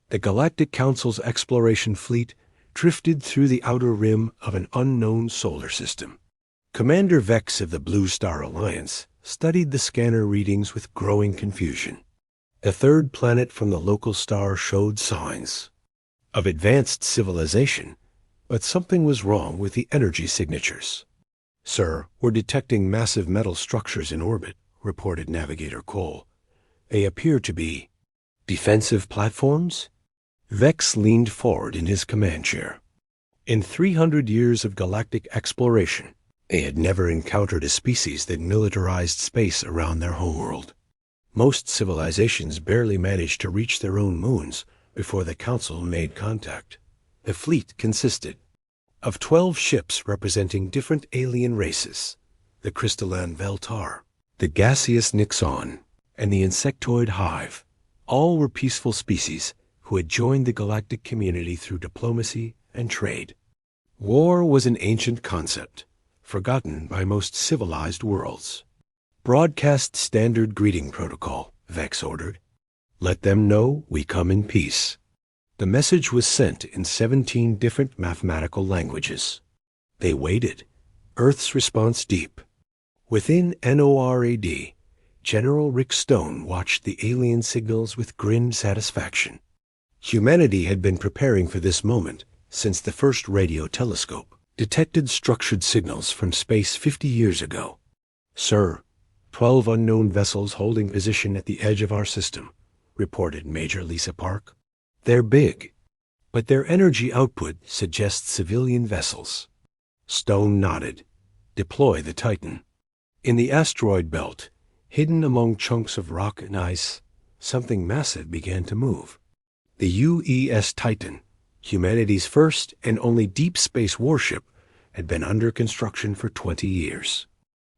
The Galactic Council's exploration fleet drifted through the outer rim of an unknown solar system. Commander Vex of the Blue Star Alliance studied the scanner readings with growing confusion. The third planet from the local star showed signs of advanced civilization, but something was wrong with the energy signatures. "Sir, we're detecting massive metal structures in orbit," reported Navigator Cole. "They appear to be defensive platforms?" Vex leaned forward in his command chair. In 300 years of galactic exploration, they had never encountered a species that militarized space around their homeworld. Most civilizations barely managed to reach their own moons before the Council made contact. The fleet consisted of 12 ships representing different alien races: the crystalline Veltar, the gaseous Nixon, and the insectoid Hive. All were peaceful species who had joined the galactic community through diplomacy and trade. War was an ancient concept, forgotten by most civilized worlds. "Broadcast standard greeting protocol," Vex ordered. "Let them know we come in peace." The message was sent in 17 different mathematical languages. They waited, Earth's response deep. Within NORAD, General Rick Stone watched the alien signals with grim satisfaction. Humanity had been preparing for this moment since the first radio telescope detected structured signals from space 50 years ago. "Sir, 12 unknown vessels holding position at the edge of our system," reported Major Lisa Park. "They're big, but their energy output suggests civilian vessels." Stone nodded. "Deploy the Titan." In the asteroid belt, hidden among chunks of rock and ice, something massive began to move. The UES Titan, humanity's first and only deep space warship, had been under construction for 20 years.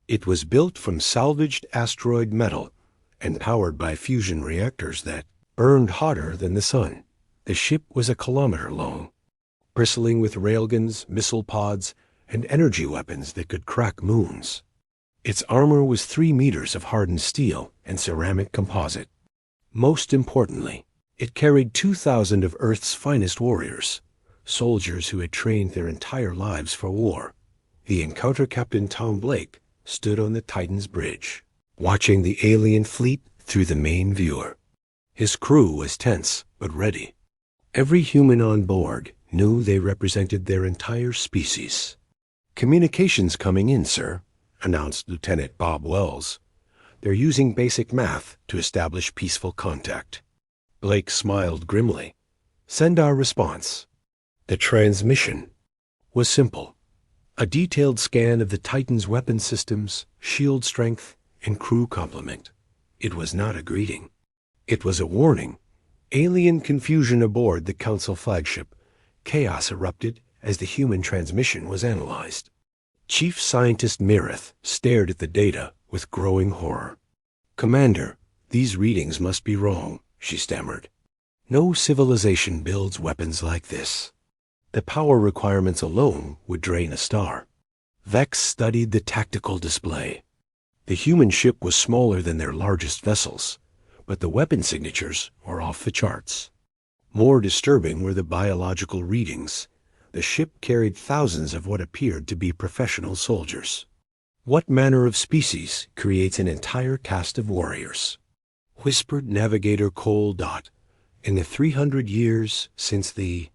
It was built from salvaged asteroid metal and powered by fusion reactors that burned hotter than the sun. The ship was a kilometer long, bristling with railguns, missile pods, and energy weapons that could crack moons. Its armor was 3 meters of hardened steel and ceramic composite. Most importantly, it carried 2,000 of Earth's finest warriors, soldiers who had trained their entire lives for war. The Encounter Captain Tom Blake stood on the Titan's bridge, watching the alien fleet through the main viewer. His crew was tense but ready. Every human on board knew they represented their entire species. "Communications coming in, sir," announced Lieutenant Bob Wells. "They're using basic math to establish peaceful contact." Blake smiled grimly. "Send our response." The transmission was simple. A detailed scan of the Titan's weapon systems, shield strength, and crew complement. It was not a greeting. It was a warning. Alien confusion aboard the Council flagship. Chaos erupted as the human transmission was analyzed. Chief Scientist Mirith stared at the data with growing horror. "Commander, these readings must be wrong," she stammered. "No civilization builds weapons like this. The power requirements alone would drain a star." Vex studied the tactical display. The human ship was smaller than their largest vessels, but the weapon signatures were off the charts. More disturbing were the biological readings. The ship carried thousands of what appeared to be professional soldiers. "What manner of species creates an entire cast of warriors?" whispered Navigator Cole Dot. "In the 300 years since the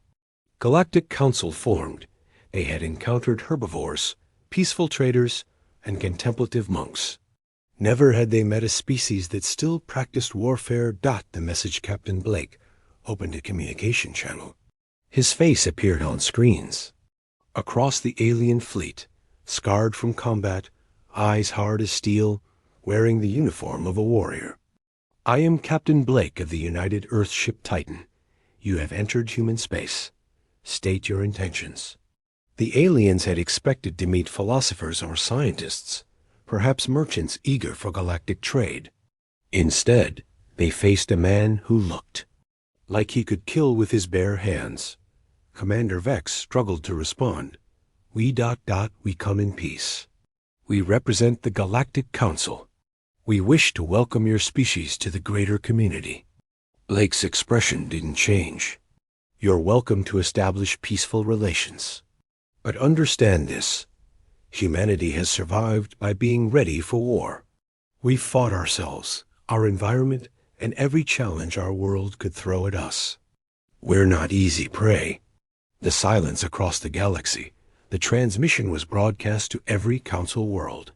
Galactic Council formed, they had encountered herbivores, peaceful traders, and contemplative monks. Never had they met a species that still practiced warfare. The message Captain Blake opened a communication channel. His face appeared on screens. Across the alien fleet, scarred from combat, eyes hard as steel, wearing the uniform of a warrior. "I am Captain Blake of the United Earthship Titan. You have entered human space. State your intentions." The aliens had expected to meet philosophers or scientists, perhaps merchants eager for galactic trade. Instead, they faced a man who looked like he could kill with his bare hands. Commander Vex struggled to respond. We come in peace. We represent the Galactic Council. We wish to welcome your species to the greater community." Blake's expression didn't change. You're welcome to establish peaceful relations. But understand this. Humanity has survived by being ready for war. We've fought ourselves, our environment, and every challenge our world could throw at us. We're not easy prey. The silence across the galaxy, the transmission was broadcast to every council world.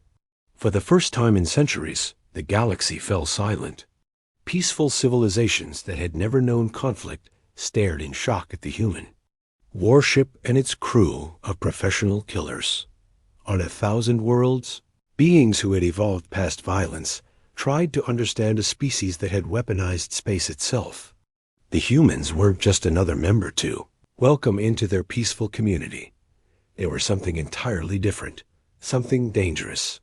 For the first time in centuries, the galaxy fell silent. Peaceful civilizations that had never known conflict stared in shock at the human. Warship and its crew of professional killers. On 1,000 worlds, beings who had evolved past violence tried to understand a species that had weaponized space itself. The humans weren't just another member to welcome into their peaceful community. They were something entirely different, something dangerous.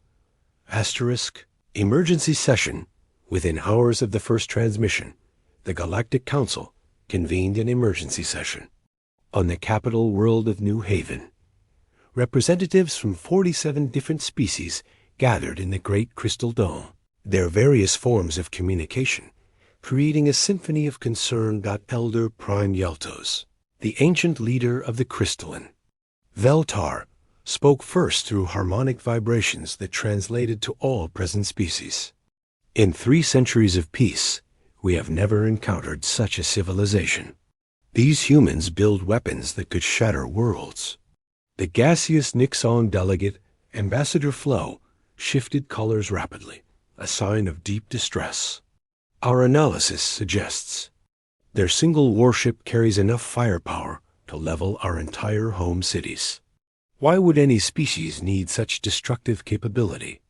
Asterisk, emergency session. Within hours of the first transmission, the Galactic Council convened an emergency session. On the capital world of New Haven, representatives from 47 different species gathered in the Great Crystal Dome. Their various forms of communication, creating a symphony of concern. Elder Prime Yeltos, the ancient leader of the crystalline, Veltar, spoke first through harmonic vibrations that translated to all present species. In 3 centuries of peace, we have never encountered such a civilization. These humans build weapons that could shatter worlds. The gaseous Nixon delegate, Ambassador Flo, shifted colors rapidly, a sign of deep distress. Our analysis suggests their single warship carries enough firepower to level our entire home cities. Why would any species need such destructive capability?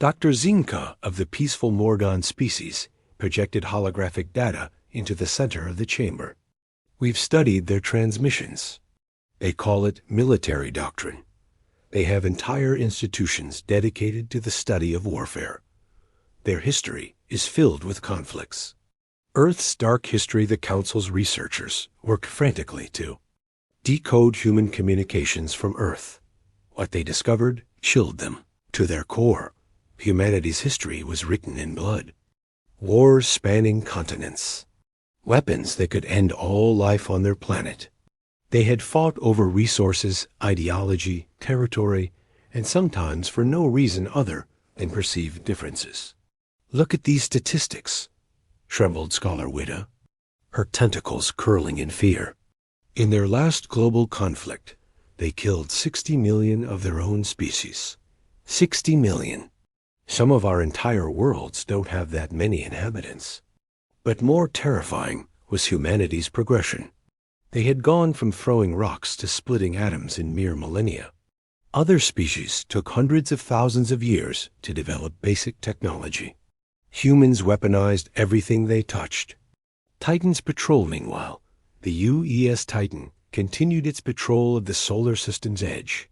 Dr. Zinka of the peaceful Morgon species projected holographic data into the center of the chamber. We've studied their transmissions. They call it military doctrine. They have entire institutions dedicated to the study of warfare. Their history is filled with conflicts. Earth's dark history. The Council's researchers work frantically to decode human communications from Earth. What they discovered chilled them to their core. Humanity's history was written in blood. Wars spanning continents. Weapons that could end all life on their planet. They had fought over resources, ideology, territory, and sometimes for no reason other than perceived differences. Look at these statistics, trembled Scholar Witta, her tentacles curling in fear. In their last global conflict, they killed 60 million of their own species. 60 million. Some of our entire worlds don't have that many inhabitants. But more terrifying was humanity's progression. They had gone from throwing rocks to splitting atoms in mere millennia. Other species took hundreds of thousands of years to develop basic technology. Humans weaponized everything they touched. Titan's patrol, meanwhile, the UES Titan continued its patrol of the solar system's edge.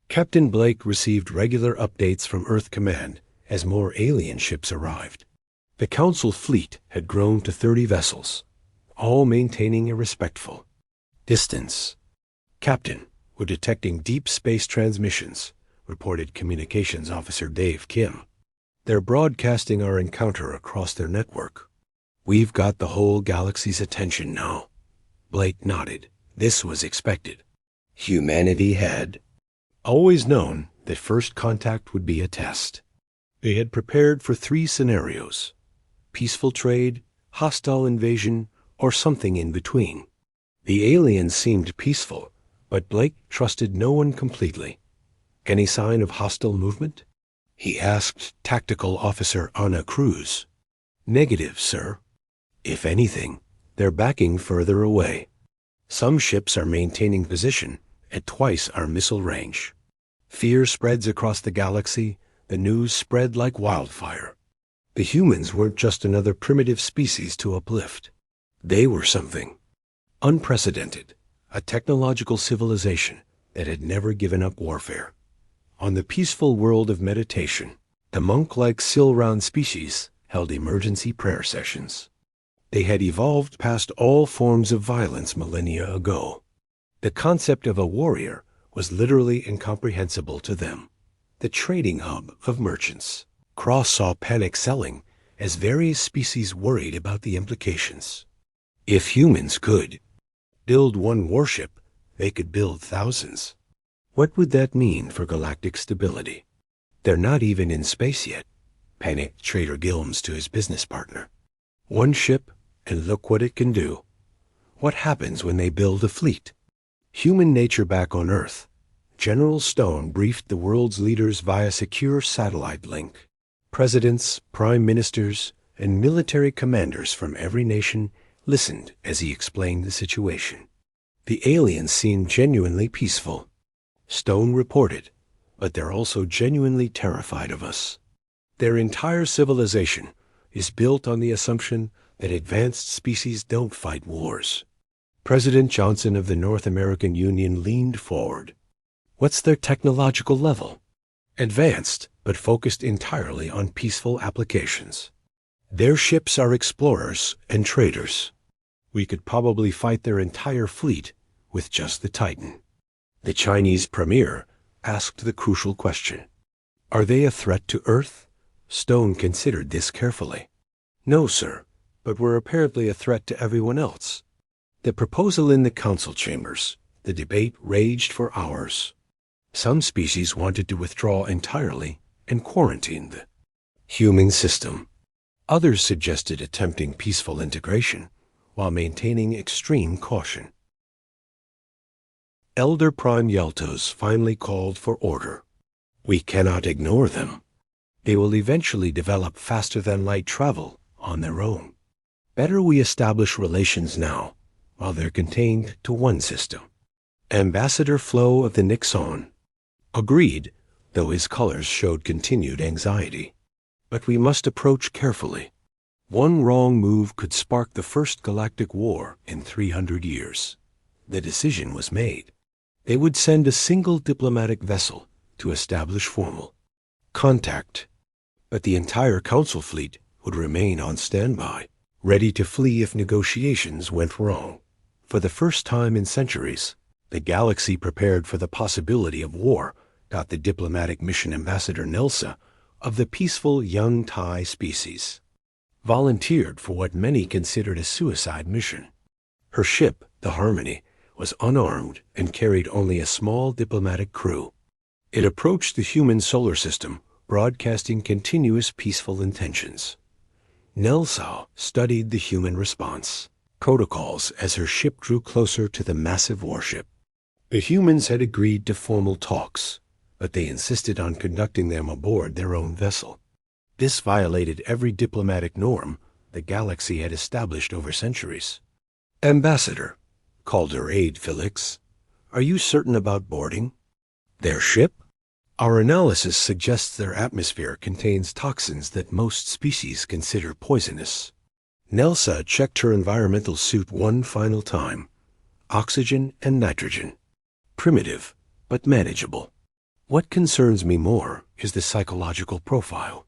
Captain Blake received regular updates from Earth Command as more alien ships arrived. The Council fleet had grown to 30 vessels, all maintaining a respectful distance. Captain, we're detecting deep space transmissions, reported Communications Officer Dave Kim. They're broadcasting our encounter across their network. We've got the whole galaxy's attention now. Blake nodded. This was expected. Humanity had always known that first contact would be a test. They had prepared for 3 scenarios: peaceful trade, hostile invasion, or something in between. The aliens seemed peaceful, but Blake trusted no one completely. Any sign of hostile movement? He asked Tactical Officer Anna Cruz. Negative, sir. If anything, they're backing further away. Some ships are maintaining position at twice our missile range. Fear spreads across the galaxy. The news spread like wildfire. The humans weren't just another primitive species to uplift. They were something unprecedented, a technological civilization that had never given up warfare. On the peaceful world of meditation, the monk-like Silround species held emergency prayer sessions. They had evolved past all forms of violence millennia ago. The concept of a warrior was literally incomprehensible to them. The trading hub of merchants. Cross saw panic selling as various species worried about the implications. If humans could build one warship, they could build thousands. What would that mean for galactic stability? They're not even in space yet, panicked Trader Gilms to his business partner. One ship, and look what it can do. What happens when they build a fleet? Human nature back on Earth. General Stone briefed the world's leaders via secure satellite link. Presidents, prime ministers, and military commanders from every nation listened as he explained the situation. The aliens seemed genuinely peaceful. Stone reported, but they're also genuinely terrified of us. Their entire civilization is built on the assumption that advanced species don't fight wars. President Johnson of the North American Union leaned forward. What's their technological level? Advanced, but focused entirely on peaceful applications. Their ships are explorers and traders. We could probably fight their entire fleet with just the Titan. The Chinese premier asked the crucial question. Are they a threat to Earth? Stone considered this carefully. No, sir, but we're apparently a threat to everyone else. The proposal in the council chambers, the debate raged for hours. Some species wanted to withdraw entirely and quarantine the human system. Others suggested attempting peaceful integration while maintaining extreme caution. Elder Prime Yeltos finally called for order. We cannot ignore them. They will eventually develop faster-than-light travel on their own. Better we establish relations now, while they're contained to one system. Ambassador Flo of the Nixon agreed, though his colors showed continued anxiety. But we must approach carefully. One wrong move could spark the first galactic war in 300 years. The decision was made. They would send a single diplomatic vessel to establish formal contact, but the entire council fleet would remain on standby, ready to flee if negotiations went wrong. For the first time in centuries, the galaxy prepared for the possibility of war, got the diplomatic mission ambassador Nelsa of the peaceful young Tai species. Volunteered for what many considered a suicide mission. Her ship, the Harmony, was unarmed and carried only a small diplomatic crew. It approached the human solar system, broadcasting continuous peaceful intentions. Nelsa studied the human response protocols as her ship drew closer to the massive warship. The humans had agreed to formal talks, but they insisted on conducting them aboard their own vessel. This violated every diplomatic norm the galaxy had established over centuries. Ambassador, called her aide Felix, are you certain about boarding? Their ship? Our analysis suggests their atmosphere contains toxins that most species consider poisonous. Nelsa checked her environmental suit one final time. Oxygen and nitrogen. Primitive, but manageable. What concerns me more is the psychological profile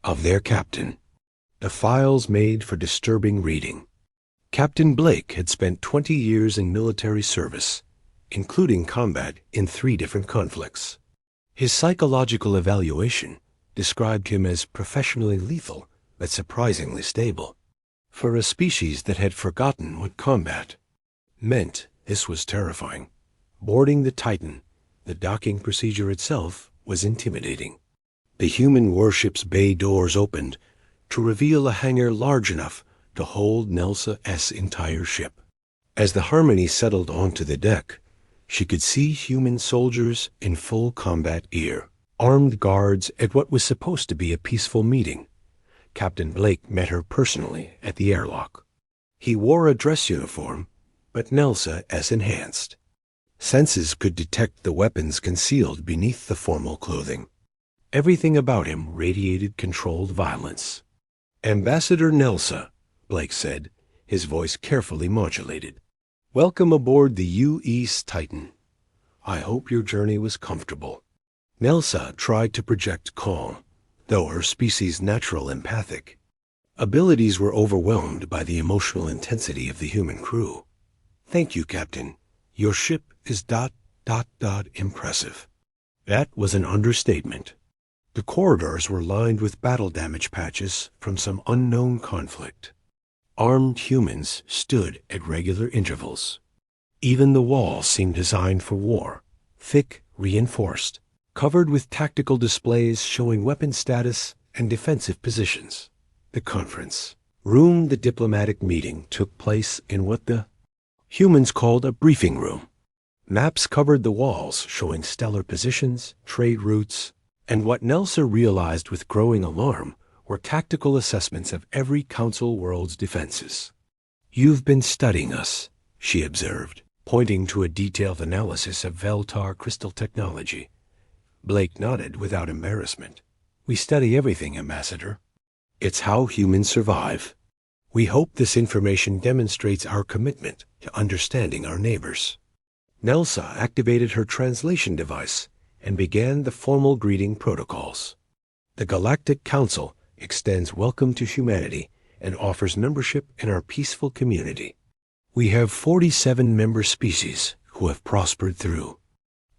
of their captain. The files made for disturbing reading. Captain Blake had spent 20 years in military service, including combat in 3 different conflicts. His psychological evaluation described him as professionally lethal, but surprisingly stable. For a species that had forgotten what combat meant, this was terrifying. Boarding the Titan, the docking procedure itself was intimidating. The human warship's bay doors opened to reveal a hangar large enough to hold Nelsa's entire ship. As the Harmony settled onto the deck, she could see human soldiers in full combat gear, armed guards at what was supposed to be a peaceful meeting. Captain Blake met her personally at the airlock. He wore a dress uniform, but Nelsa's enhanced. Senses could detect the weapons concealed beneath the formal clothing. Everything about him radiated controlled violence. Ambassador Nelsa, Blake said, his voice carefully modulated. Welcome aboard the U.E.'s Titan. I hope your journey was comfortable. Nelsa tried to project calm, though her species' natural empathic abilities were overwhelmed by the emotional intensity of the human crew. Thank you, Captain. Your ship is ... impressive. That was an understatement. The corridors were lined with battle damage patches from some unknown conflict. Armed humans stood at regular intervals. Even the walls seemed designed for war, thick, reinforced, covered with tactical displays showing weapon status and defensive positions. The conference room, the diplomatic meeting, took place in what the humans called a briefing room. Maps covered the walls showing stellar positions, trade routes, and what Nelsa realized with growing alarm were tactical assessments of every Council world's defenses. "You've been studying us," she observed, pointing to a detailed analysis of Veltar crystal technology. Blake nodded without embarrassment. "We study everything, Ambassador. It's how humans survive. We hope this information demonstrates our commitment to understanding our neighbors." Nelsa activated her translation device and began the formal greeting protocols. "The Galactic Council extends welcome to humanity and offers membership in our peaceful community. We have 47 member species who have prospered through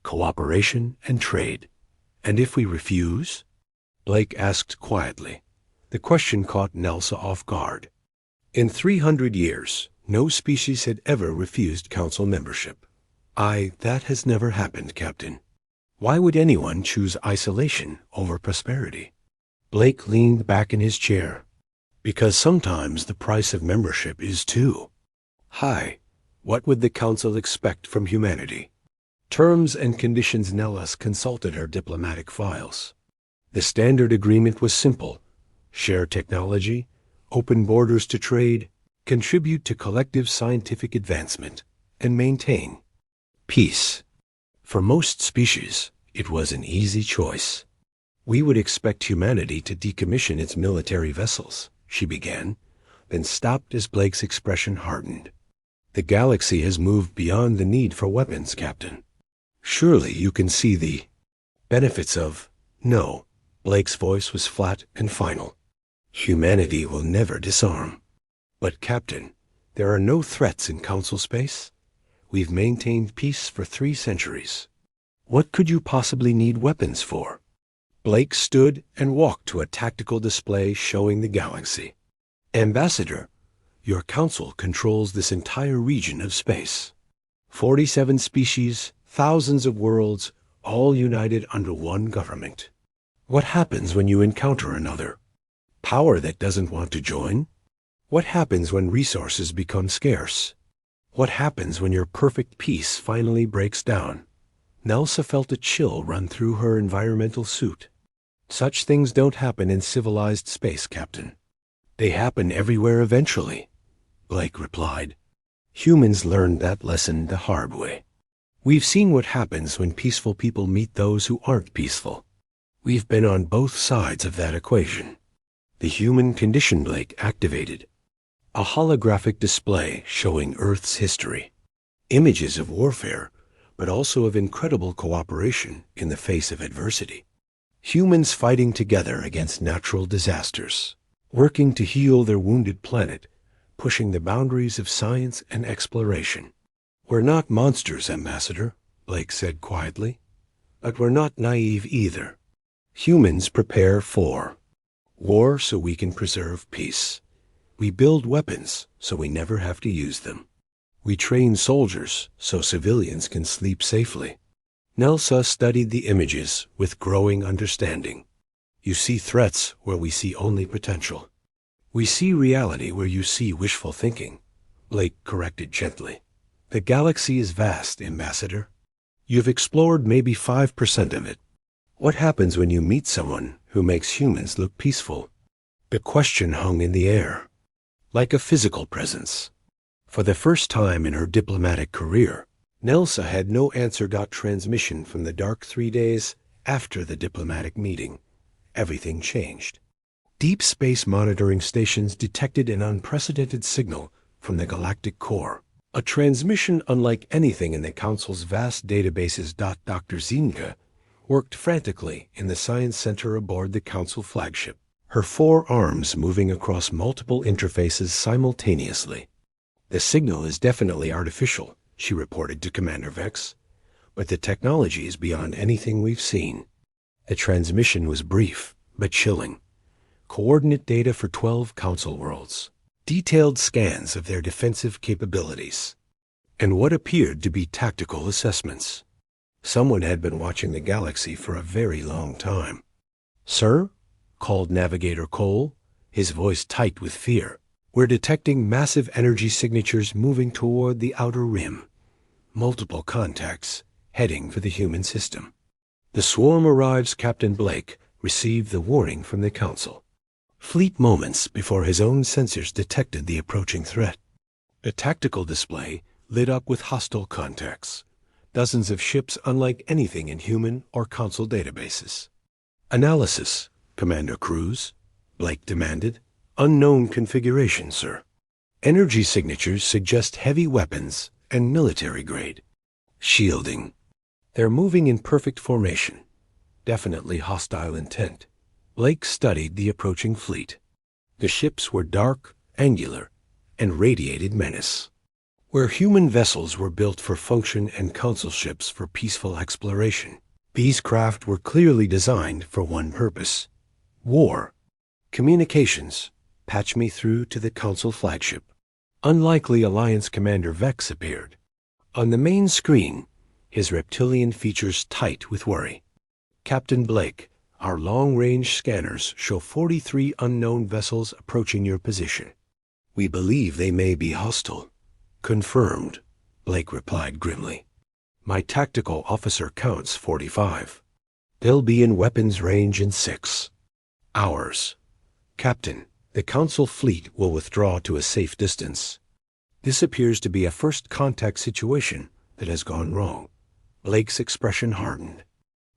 cooperation and trade. And if we refuse?" Blake asked quietly. The question caught Nelsa off guard. In 300 years, no species had ever refused Council membership. That has never happened, Captain. Why would anyone choose isolation over prosperity?" Blake leaned back in his chair. "Because sometimes the price of membership is too high. What would the Council expect from humanity?" Terms and conditions. Nellis consulted her diplomatic files. The standard agreement was simple: share technology, open borders to trade, contribute to collective scientific advancement, and maintain peace. For most species, it was an easy choice. "We would expect humanity to decommission its military vessels," she began, then stopped as Blake's expression hardened. "The galaxy has moved beyond the need for weapons, Captain. Surely you can see the benefits of—" "No." Blake's voice was flat and final. "Humanity will never disarm." "But, Captain, there are no threats in Council space. We've maintained peace for 3 centuries. What could you possibly need weapons for?" Blake stood and walked to a tactical display showing the galaxy. "Ambassador, your Council controls this entire region of space. 47 species, thousands of worlds, all united under one government. What happens when you encounter another power that doesn't want to join? What happens when resources become scarce? What happens when your perfect peace finally breaks down?" Nelsa felt a chill run through her environmental suit. "Such things don't happen in civilized space, Captain. They happen everywhere eventually," Blake replied. "Humans learned that lesson the hard way. We've seen what happens when peaceful people meet those who aren't peaceful. We've been on both sides of that equation." The human condition Blake activated. A holographic display showing Earth's history. Images of warfare, but also of incredible cooperation in the face of adversity. Humans fighting together against natural disasters, working to heal their wounded planet, pushing the boundaries of science and exploration. "We're not monsters, Ambassador," Blake said quietly. "But we're not naive either. Humans prepare for war so we can preserve peace. We build weapons so we never have to use them. We train soldiers so civilians can sleep safely." Nelsa studied the images with growing understanding. "You see threats where we see only potential. We see reality where you see wishful thinking," Blake corrected gently. "The galaxy is vast, Ambassador. You've explored maybe 5% of it. What happens when you meet someone who makes humans look peaceful?" The question hung in the air, like a physical presence. For the first time in her diplomatic career, Nelsa had no answer. Transmission from the dark 3 days after the diplomatic meeting. Everything changed. Deep space monitoring stations detected an unprecedented signal from the galactic core. A transmission unlike anything in the Council's vast databases. Dr. Zinka worked frantically in the science center aboard the Council flagship, her 4 arms moving across multiple interfaces simultaneously. "The signal is definitely artificial," she reported to Commander Vex, "but the technology is beyond anything we've seen." The transmission was brief, but chilling. Coordinate data for 12 Council worlds. detailed scans of their defensive capabilities, and what appeared to be tactical assessments. Someone had been watching the galaxy for a very long time. "Sir?" called Navigator Cole, his voice tight with fear. "We're detecting massive energy signatures moving toward the outer rim. Multiple contacts, heading for the human system." The swarm arrives. Captain Blake received the warning from the Council. Fleet moments before his own sensors detected the approaching threat. A tactical display lit up with hostile contacts. Dozens of ships unlike anything in human or Council databases. "Analysis, Commander Cruz," Blake demanded. "Unknown configuration, sir. Energy signatures suggest heavy weapons and military grade. Shielding. They're moving in perfect formation. Definitely hostile intent." Blake studied the approaching fleet. The ships were dark, angular, and radiated menace. Where human vessels were built for function and Council ships for peaceful exploration, these craft were clearly designed for one purpose: war. "Communications. Patch me through to the Council flagship." Unlikely Alliance Commander Vex appeared. On the main screen, his reptilian features tight with worry. "Captain Blake, our long-range scanners show 43 unknown vessels approaching your position. We believe they may be hostile." "Confirmed," Blake replied grimly. "My tactical officer counts 45. They'll be in weapons range in 6 hours. Captain, the Council fleet will withdraw to a safe distance." This appears to be a first contact situation that has gone wrong. Blake's expression hardened.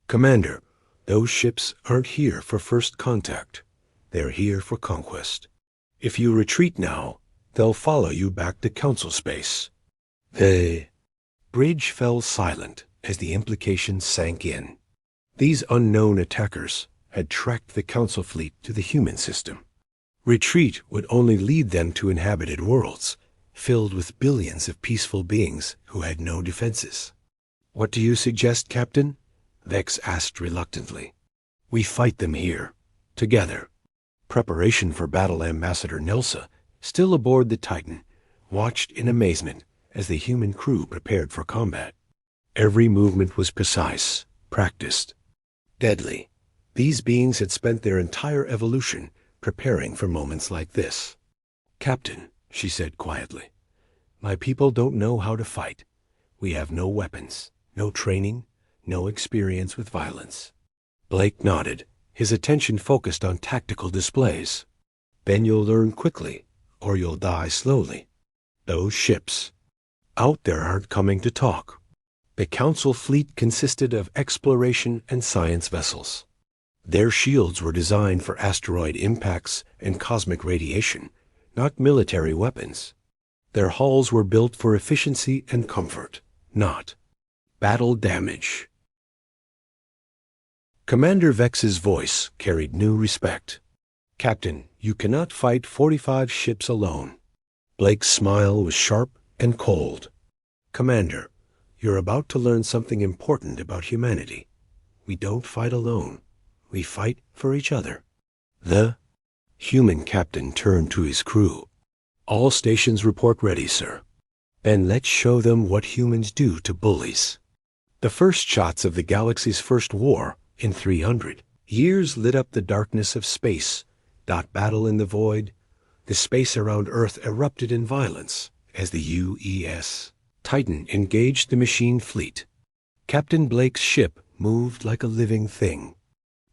"Commander, those ships aren't here for first contact. They're here for conquest. If you retreat now, they'll follow you back to Council space." The bridge fell silent as the implications sank in. These unknown attackers had tracked the Council fleet to the human system. Retreat would only lead them to inhabited worlds, filled with billions of peaceful beings who had no defenses. "What do you suggest, Captain?" Vex asked reluctantly. "We fight them here, together." Preparation for battle. Ambassador Nelsa, still aboard the Titan, watched in amazement as the human crew prepared for combat. Every movement was precise, practiced, deadly. These beings had spent their entire evolution preparing for moments like this. "Captain," she said quietly, "my people don't know how to fight. We have no weapons, no training, no experience with violence." Blake nodded, his attention focused on tactical displays. "Then you'll learn quickly, or you'll die slowly. Those ships out there aren't coming to talk." The Council fleet consisted of exploration and science vessels. Their shields were designed for asteroid impacts and cosmic radiation, not military weapons. Their hulls were built for efficiency and comfort, not battle damage. Commander Vex's voice carried new respect. "Captain, you cannot fight 45 ships alone." Blake's smile was sharp and cold. "Commander, you're about to learn something important about humanity. We don't fight alone. We fight for each other." The human captain turned to his crew. "All stations report ready, sir. And let's show them what humans do to bullies." The first shots of the galaxy's first war in 300 years lit up the darkness of space. Battle in the void. The space around Earth erupted in violence as the U.S. Titan engaged the machine fleet. Captain Blake's ship moved like a living thing,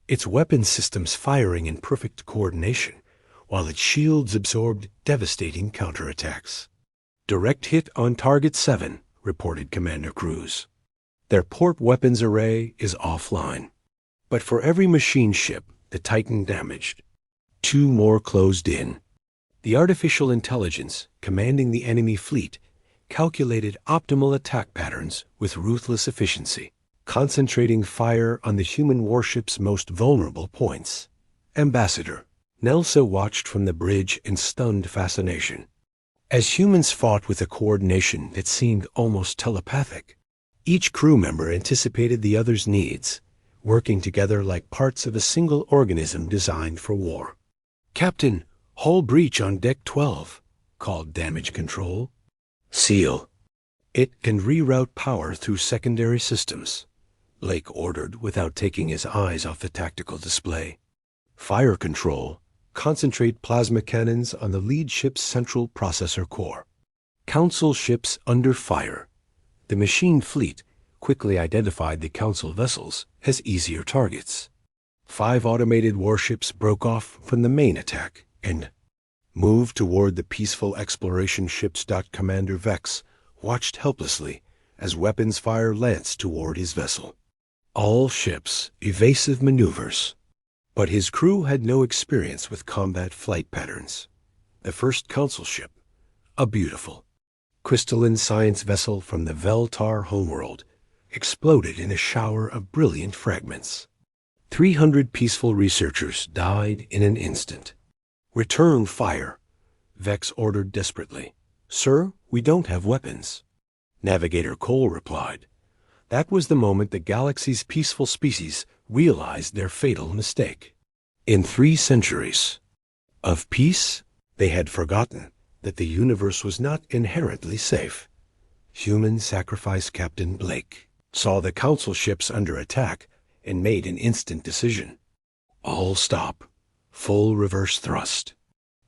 its weapon systems firing in perfect coordination, while its shields absorbed devastating counterattacks. "Direct hit on Target 7, reported Commander Cruz. "Their port weapons array is offline. But for every machine ship the Titan damaged, 2 more closed in." The artificial intelligence commanding the enemy fleet calculated optimal attack patterns with ruthless efficiency, concentrating fire on the human warship's most vulnerable points. Ambassador Nelsa watched from the bridge in stunned fascination. As humans fought with a coordination that seemed almost telepathic, each crew member anticipated the other's needs, working together like parts of a single organism designed for war. "Captain, hull breach on Deck 12, called damage control. Seal. It can reroute power through secondary systems. Blake ordered without taking his eyes off the tactical display. Fire control. Concentrate plasma cannons on the lead ship's central processor core. Council ships under fire. The machine fleet quickly identified the Council vessels as easier targets. 5 automated warships broke off from the main attack and moved toward the peaceful exploration ships. Commander Vex watched helplessly as weapons fire lanced toward his vessel. All ships, evasive maneuvers. But his crew had no experience with combat flight patterns. The first Council ship, a beautiful, crystalline science vessel from the Veltar homeworld, exploded in a shower of brilliant fragments. 300 peaceful researchers died in an instant. "Return fire," Vex ordered desperately. "Sir, we don't have weapons." Navigator Cole replied. That was the moment the galaxy's peaceful species realized their fatal mistake. In 3 centuries of peace, they had forgotten that the universe was not inherently safe. Human sacrifice. Captain Blake saw the Council ships under attack and made an instant decision. All stop. Full reverse thrust.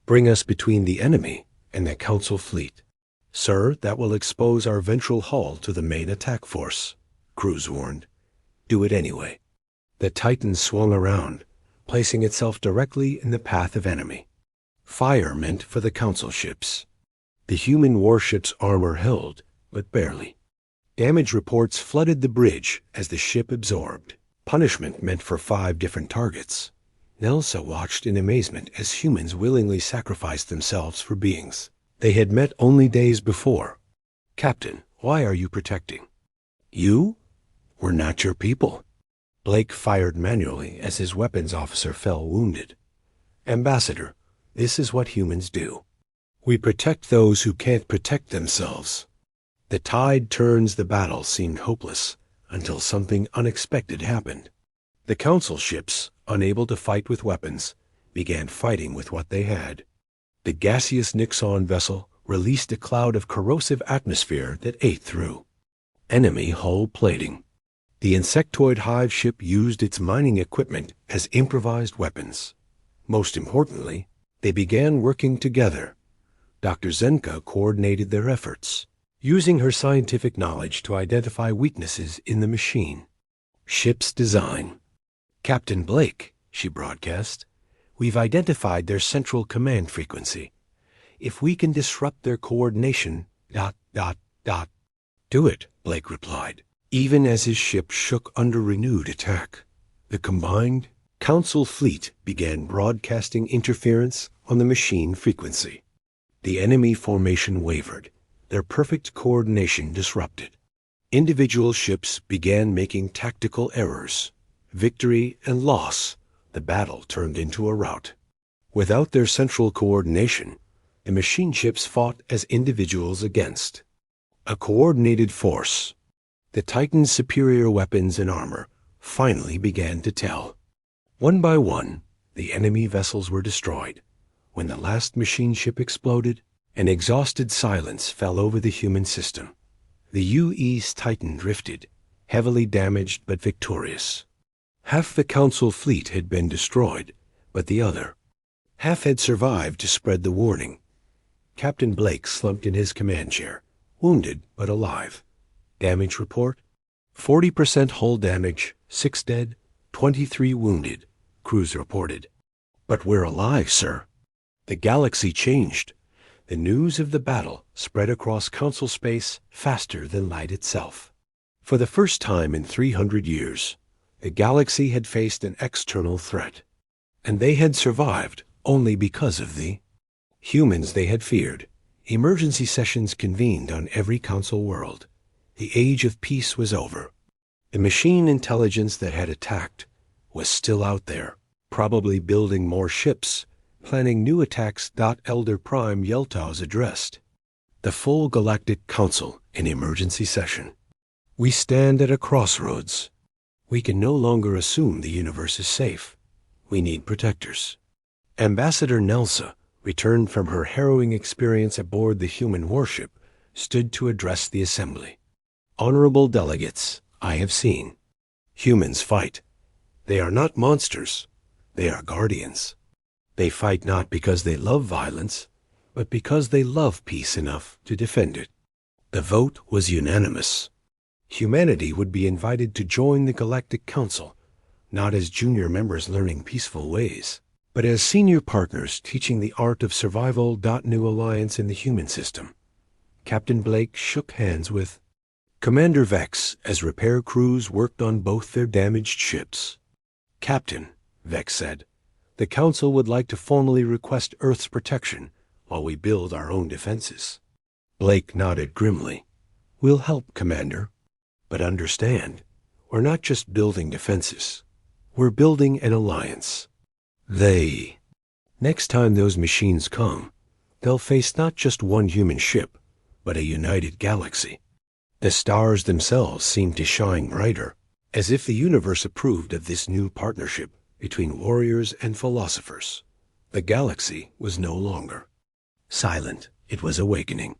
Bring us between the enemy and the Council fleet. "Sir, that will expose our ventral hull to the main attack force," Cruz warned. "Do it anyway." The Titan swung around, placing itself directly in the path of enemy. Fire meant for the Council ships. The human warship's armor held, but barely. Damage reports flooded the bridge as the ship absorbed. Punishment meant for 5 different targets. Nelsa watched in amazement as humans willingly sacrificed themselves for beings they had met only days before. "Captain, why are you protecting?" "You? We're not your people." Blake fired manually as his weapons officer fell wounded. "Ambassador, this is what humans do. We protect those who can't protect themselves." The tide turns. The battle seemed hopeless until something unexpected happened. The Council ships, unable to fight with weapons, began fighting with what they had. The gaseous Nixon vessel released a cloud of corrosive atmosphere that ate through enemy hull plating. The insectoid hive ship used its mining equipment as improvised weapons. Most importantly, they began working together. Dr. Zenka coordinated their efforts, using her scientific knowledge to identify weaknesses in the machine. Ship's design. "Captain Blake," she broadcast, "we've identified their central command frequency. If we can disrupt their coordination, ... "Do it," Blake replied, even as his ship shook under renewed attack. The combined Council fleet began broadcasting interference on the machine frequency. The enemy formation wavered, their perfect coordination disrupted. Individual ships began making tactical errors. Victory and loss, the battle turned into a rout. Without their central coordination, the machine ships fought as individuals against a coordinated force. The Titan's superior weapons and armor finally began to tell. One by one, the enemy vessels were destroyed. When the last machine ship exploded, an exhausted silence fell over the human system. The UE's Titan drifted, heavily damaged but victorious. Half the Council fleet had been destroyed, but the other half had survived to spread the warning. Captain Blake slumped in his command chair, wounded but alive. Damage report: 40% hull damage, 6 dead, 23 wounded, Cruz reported. "But we're alive, sir." The galaxy changed. The news of the battle spread across Council space faster than light itself. For the first time in 300 years, the galaxy had faced an external threat, and they had survived only because of the humans they had feared. Emergency sessions convened on every Council world. The age of peace was over. The machine intelligence that had attacked was still out there, probably building more ships, planning new attacks. Elder Prime Yeltaus addressed the full Galactic Council in emergency session. "We stand at a crossroads. We can no longer assume the universe is safe. We need protectors." Ambassador Nelsa returned from her harrowing experience aboard the human warship, stood to address the assembly. Honorable delegates, I have seen. Humans fight. They are not monsters. They are guardians. They fight not because they love violence, but because they love peace enough to defend it. The vote was unanimous. Humanity would be invited to join the Galactic Council, not as junior members learning peaceful ways, but as senior partners teaching the art of survival. New alliance in the human system. Captain Blake shook hands with Commander Vex as repair crews worked on both their damaged ships. Captain, Vex said, the Council would like to formally request Earth's protection while we build our own defenses. Blake nodded grimly. We'll help, Commander. But understand, we're not just building defenses. We're building an alliance. Next time those machines come, they'll face not just one human ship, but a united galaxy. The stars themselves seemed to shine brighter, as if the universe approved of this new partnership between warriors and philosophers. The galaxy was no longer silent. It was awakening.